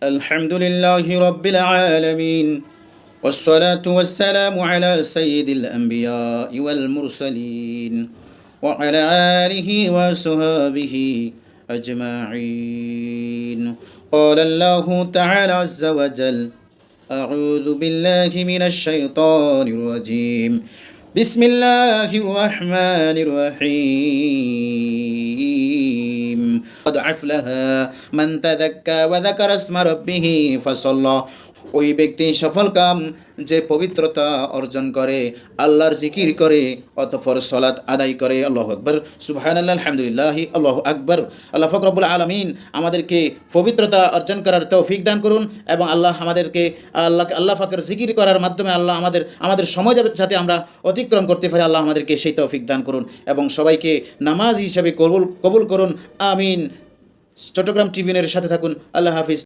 الحمد لله رب العالمين والصلاة والسلام على سيد الأنبياء والمرسلين وعلى آله وصحبه أجمعين. قال الله تعالى عز وجل: أعوذ بالله من الشيطان الرجيم. بسم الله الرحمن الرحيم. قد أفلح من تزكى وذكر اسم ربه فصلى. ওই ব্যক্তি সফল কাম যে পবিত্রতা অর্জন করে, আল্লাহর জিকির করে, অতঃপর সালাত আদায় করে। আল্লাহু আকবার, সুবহানাল্লাহ, আলহামদুলিল্লাহ, আল্লাহু আকবার। আল্লাহ পাক রব্বুল আলামিন আমাদেরকে পবিত্রতা অর্জন করার তৌফিক দান করুন এবং আল্লাহ আমাদেরকে আল্লাহ পাকের জিকির করার মাধ্যমে আল্লাহ আমাদের সময় যাতে আমরা অতিক্রম করতে পারি, আল্লাহ আমাদেরকে সেই তৌফিক দান করুন এবং সবাইকে নামাজ হিসাবে কবুল করুন। আমিন। চট্টগ্রাম টিভিএনের সাথে থাকুন। আল্লাহ হাফিজ।